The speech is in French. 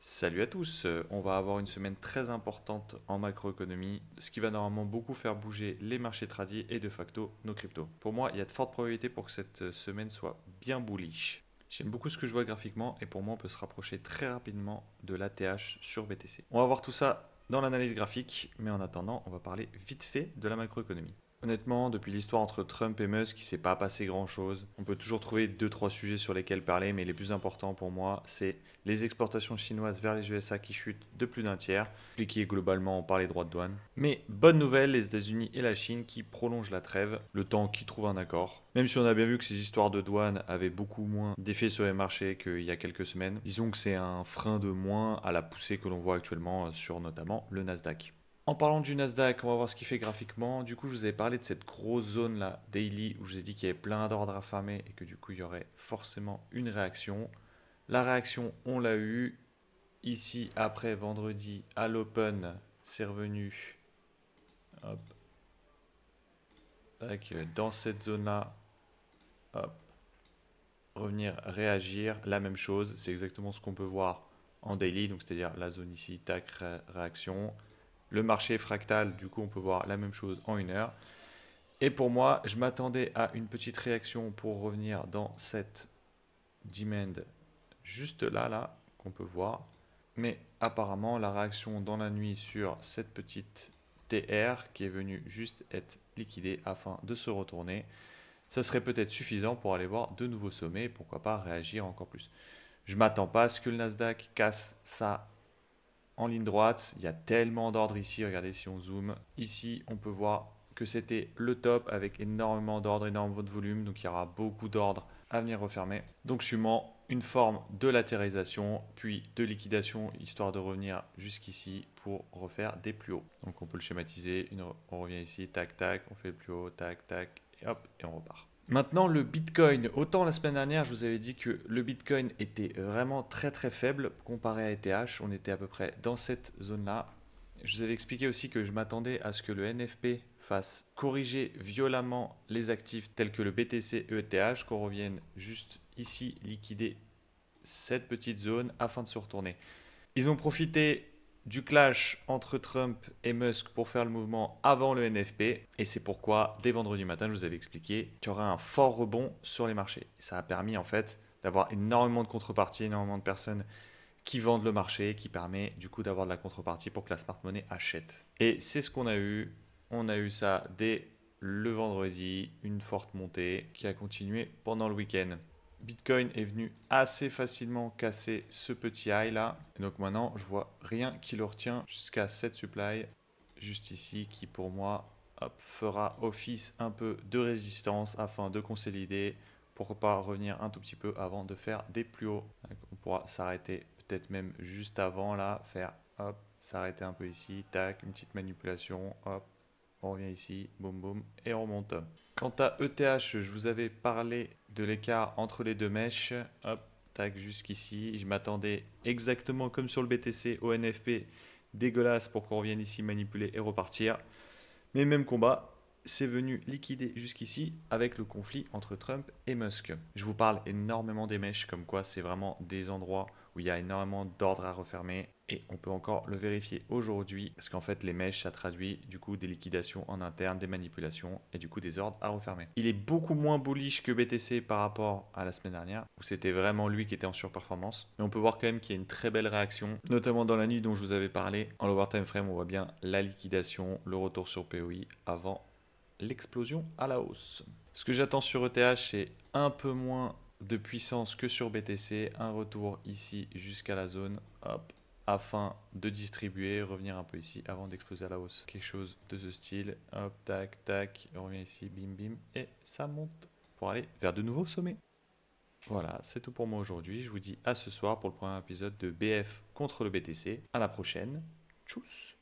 Salut à tous, on va avoir une semaine très importante en macroéconomie, ce qui va normalement beaucoup faire bouger les marchés tradis et de facto nos cryptos. Pour moi, il y a de fortes probabilités pour que cette semaine soit bien bullish. J'aime beaucoup ce que je vois graphiquement et pour moi on peut se rapprocher très rapidement de l'ATH sur BTC. On va voir tout ça dans l'analyse graphique, mais en attendant, on va parler vite fait de la macroéconomie. Honnêtement, depuis l'histoire entre Trump et Musk, il ne s'est pas passé grand-chose. On peut toujours trouver deux trois sujets sur lesquels parler, mais les plus importants pour moi, c'est les exportations chinoises vers les USA qui chutent de plus d'un tiers, expliqué globalement par les droits de douane. Mais bonne nouvelle, les États-Unis et la Chine qui prolongent la trêve, le temps qu'ils trouvent un accord. Même si on a bien vu que ces histoires de douane avaient beaucoup moins d'effet sur les marchés qu'il y a quelques semaines, disons que c'est un frein de moins à la poussée que l'on voit actuellement sur notamment le Nasdaq. En parlant du Nasdaq, on va voir ce qu'il fait graphiquement. Du coup, je vous avais parlé de cette grosse zone là, daily, où je vous ai dit qu'il y avait plein d'ordres à farmer et que du coup, il y aurait forcément une réaction. La réaction, on l'a eu. Ici, après vendredi, à l'open, c'est revenu hop, dans cette zone-là. Hop, revenir réagir. La même chose, c'est exactement ce qu'on peut voir en daily, donc c'est-à-dire la zone ici, tac, réaction. Le marché fractal, du coup, on peut voir la même chose en une heure. Et pour moi, je m'attendais à une petite réaction pour revenir dans cette demand juste là, qu'on peut voir. Mais apparemment, la réaction dans la nuit sur cette petite TR qui est venue juste être liquidée afin de se retourner, ça serait peut-être suffisant pour aller voir de nouveaux sommets et pourquoi pas réagir encore plus. Je m'attends pas à ce que le Nasdaq casse ça en ligne droite. Il y a tellement d'ordres ici. Regardez si on zoome. Ici, on peut voir que c'était le top avec énormément d'ordres, énormément de volume. Donc il y aura beaucoup d'ordres à venir refermer. Donc sûrement une forme de latéralisation, puis de liquidation, histoire de revenir jusqu'ici pour refaire des plus hauts. Donc on peut le schématiser. On revient ici, tac, tac, on fait le plus haut, tac, tac, et hop, et on repart. Maintenant, le Bitcoin. Autant la semaine dernière, je vous avais dit que le Bitcoin était vraiment très très faible comparé à ETH. On était à peu près dans cette zone-là. Je vous avais expliqué aussi que je m'attendais à ce que le NFP fasse corriger violemment les actifs tels que le BTC et ETH, qu'on revienne juste ici liquider cette petite zone afin de se retourner. Ils ont profité du clash entre Trump et Musk pour faire le mouvement avant le NFP. Et c'est pourquoi, dès vendredi matin, je vous avais expliqué qu'il y aura un fort rebond sur les marchés. Ça a permis en fait d'avoir énormément de contreparties, énormément de personnes qui vendent le marché, qui permet du coup d'avoir de la contrepartie pour que la smart money achète. Et c'est ce qu'on a eu. On a eu ça dès le vendredi, une forte montée qui a continué pendant le week-end. Bitcoin est venu assez facilement casser ce petit high là. Et donc maintenant, je vois rien qui le retient jusqu'à cette supply juste ici qui pour moi hop, fera office un peu de résistance afin de consolider. Pourquoi pas revenir un tout petit peu avant de faire des plus hauts. Donc, on pourra s'arrêter peut-être même juste avant là, faire hop, s'arrêter un peu ici, tac, une petite manipulation, hop, on revient ici, boum boum, et on remonte. Quant à ETH, je vous avais parlé de l'écart entre les deux mèches. Hop, tac, jusqu'ici. Je m'attendais exactement comme sur le BTC au NFP dégueulasse pour qu'on revienne ici manipuler et repartir. Mais même combat, c'est venu liquider jusqu'ici avec le conflit entre Trump et Musk. Je vous parle énormément des mèches, comme quoi c'est vraiment des endroits où il y a énormément d'ordres à refermer. Et on peut encore le vérifier aujourd'hui, parce qu'en fait les mèches, ça traduit du coup des liquidations en interne, des manipulations et du coup des ordres à refermer. Il est beaucoup moins bullish que BTC par rapport à la semaine dernière, où c'était vraiment lui qui était en surperformance. Mais on peut voir quand même qu'il y a une très belle réaction, notamment dans la nuit dont je vous avais parlé. En lower time frame, on voit bien la liquidation, le retour sur POI avant l'explosion à la hausse. Ce que j'attends sur ETH, c'est un peu moins de puissance que sur BTC, un retour ici jusqu'à la zone, hop, afin de distribuer, revenir un peu ici avant d'exploser à la hausse. Quelque chose de ce style, hop, tac, tac, on revient ici, bim, bim, et ça monte pour aller vers de nouveaux sommets. Voilà, c'est tout pour moi aujourd'hui. Je vous dis à ce soir pour le premier épisode de BF contre le BTC. À la prochaine. Tchuss!